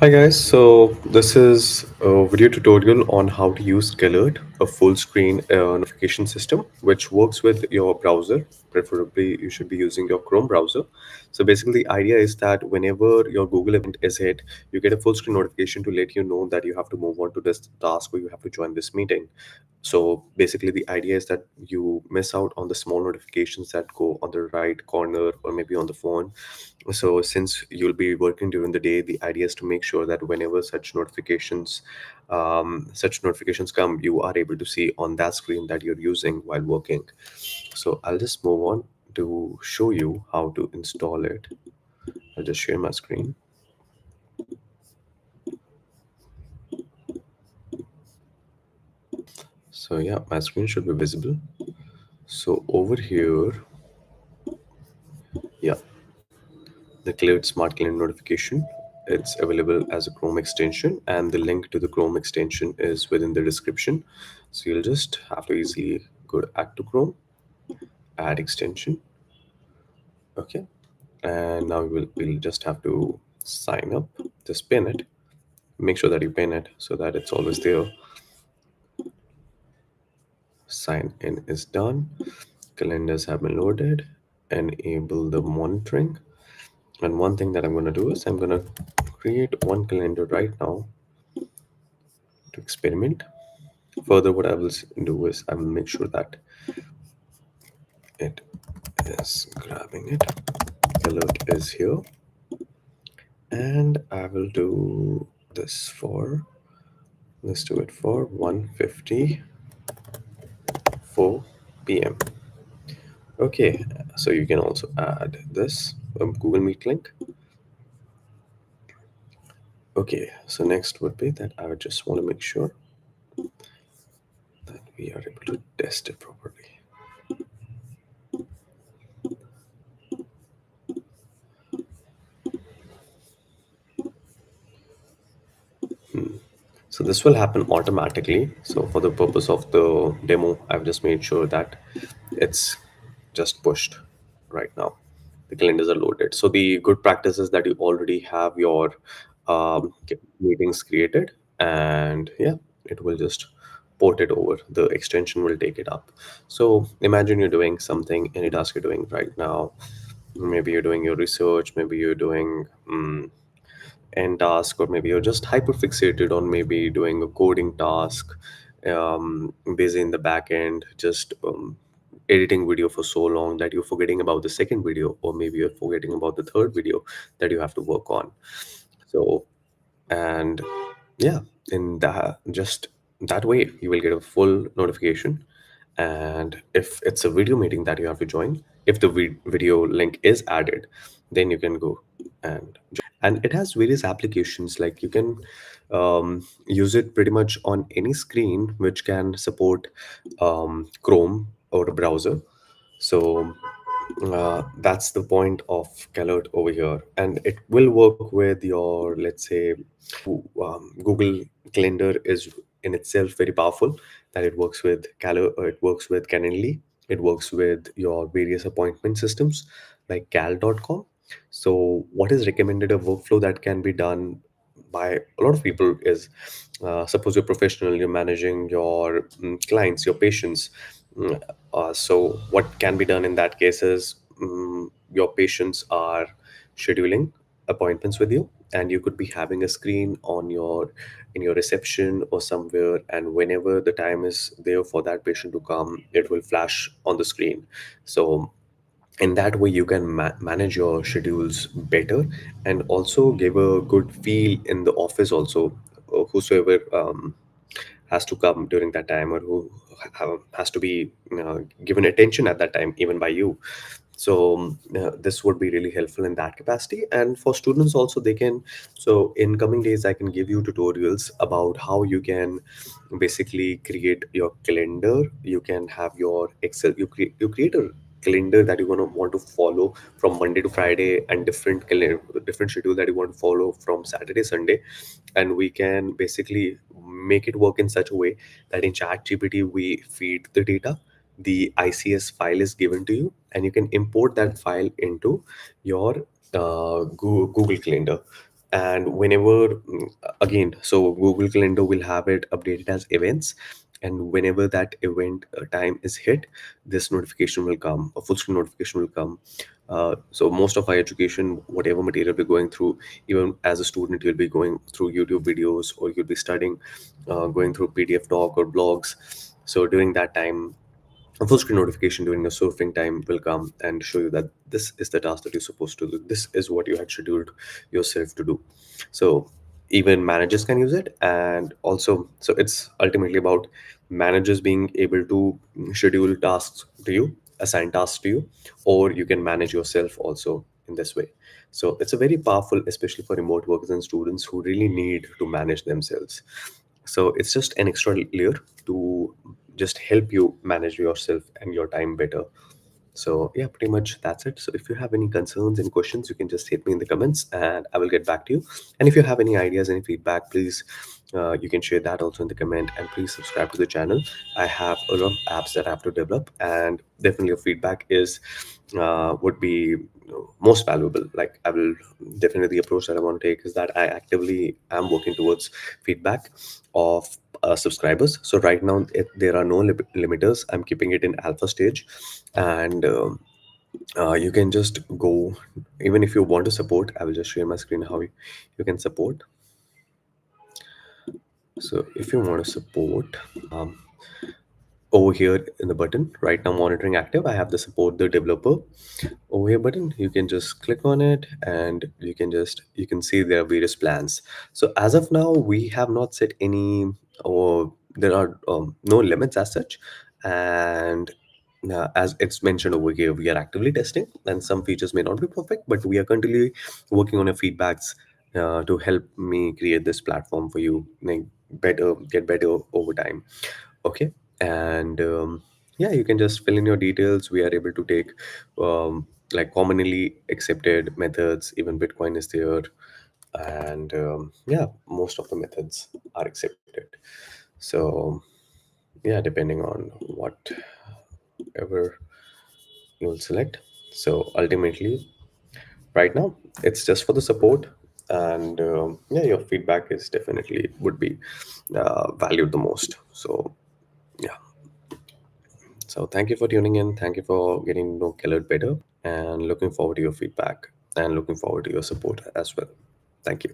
Hi guys, so this is a video tutorial on how to use Calert, a full screen notification system which works with your browser. Preferably, you should be using your Chrome browser. So basically, the idea is that whenever your Google event is hit, you get a full screen notification to let you know that you have to move on to this task or you have to join this meeting. So basically, the idea is that you miss out on the small notifications that go on the right corner or maybe on the phone. So since you'll be working during the day, the idea is to make sure that whenever such notifications come, you are able to see on that screen that you're using while working. So I'll just move on to show you how to install it. I'll just share my screen. So yeah, my screen should be visible. So over here, yeah, the Cloud Smart Calendar notification. It's available as a Chrome extension, and the link to the Chrome extension is within the description. So you'll just have to easily go to Add to Chrome, Add extension. Okay, and now we'll just have to sign up. Just pin it. Make sure that you pin it so that it's always there. Sign in is done. Calendars have been loaded. Enable the monitoring. And one thing that I'm going to do is I'm going to create one calendar right now to experiment. Further, what I will do is I will make sure that it is grabbing it. Alert is here, and I will do this for, let's do it for 1:54 p.m. Okay, so you can also add this Google Meet link. Okay, so next would be that I would just want to make sure that we are able to test it properly. So this will happen automatically. So for the purpose of the demo, I've just made sure that it's just pushed right now. The calendars are loaded. So the good practice is that you already have your meetings created, and yeah, it will just port it over. The extension will take it up. So imagine you're doing something, any task you're doing right now. Maybe you're doing your research, maybe you're doing end task, or maybe you're just hyper fixated on maybe doing a coding task, busy in the back end, just editing video for so long that you're forgetting about the second video, or maybe you're forgetting about the third video that you have to work on. So, and yeah, in that, just that way you will get a full notification. And if it's a video meeting that you have to join, if the video link is added, then you can go and join. And it has various applications, like you can use it pretty much on any screen which can support Chrome or a browser. So that's the point of Calert over here, and it will work with your, let's say, Google Calendar is in itself very powerful. That it works with it works with Calendly, it works with your various appointment systems like cal.com. So what is recommended a workflow that can be done by a lot of people is, suppose you're professional, you're managing your clients, your patients. So what can be done in that case is, your patients are scheduling appointments with you, and you could be having a screen on your in your reception or somewhere, and whenever the time is there for that patient to come, it will flash on the screen. So in that way you can manage your schedules better, and also give a good feel in the office also. Whosoever has to come during that time, or who has to be given attention at that time, even by you. So this would be really helpful in that capacity. And for students also, they can, so in coming days I can give you tutorials about how you can basically create your calendar. You can have your Excel, you create a calendar that you're going to want to follow from Monday to Friday, and different schedule that you want to follow from Saturday, Sunday. And we can basically make it work in such a way that in chat gpt we feed the data, the ICS file is given to you, and you can import that file into your Google Calendar. And whenever again, so Google Calendar will have it updated as events, and whenever that event time is hit, this notification will come, a full screen notification will come. So most of our education, whatever material we're going through, even as a student, you'll be going through YouTube videos, or you'll be studying, going through PDF doc or blogs. So during that time, a full screen notification during your surfing time will come and show you that this is the task that you're supposed to do. This is what you had scheduled yourself to do. So even managers can use it. And also, so it's ultimately about managers being able to schedule tasks to you, assign tasks to you, or you can manage yourself also in this way. So it's a very powerful, especially for remote workers and students who really need to manage themselves. So it's just an extra layer to just help you manage yourself and your time better. So yeah, pretty much that's it. So if you have any concerns and questions, you can just hit me in the comments and I will get back to you. And if you have any ideas, any feedback, please, you can share that also in the comment, and please subscribe to the channel. I have a lot of apps that I have to develop, and definitely your feedback is would be most valuable. Like, I will definitely, the approach that I want to take is that I actively am working towards feedback of subscribers. So right now, there are no limiters. I'm keeping it in alpha stage, and you can just go, even if you want to support. I will just share my screen how you can support. So if you want to support, um, over here in the button right now, monitoring active, I have the support the developer over here button. You can just click on it, and you can see there are various plans. So as of now, we have not set any, or there are no limits as such. And as it's mentioned over here, we are actively testing, and some features may not be perfect, but we are continually working on your feedbacks to help me create this platform for you, make better, get better over time. Okay. And yeah, you can just fill in your details. We are able to take like commonly accepted methods. Even Bitcoin is there. And yeah, most of the methods are accepted. So yeah, depending on whatever you'll select. So ultimately, right now, it's just for the support. And yeah, your feedback is definitely would be valued the most. So yeah. So thank you for tuning in. Thank you for getting to know Calert better, and looking forward to your feedback, and looking forward to your support as well. Thank you.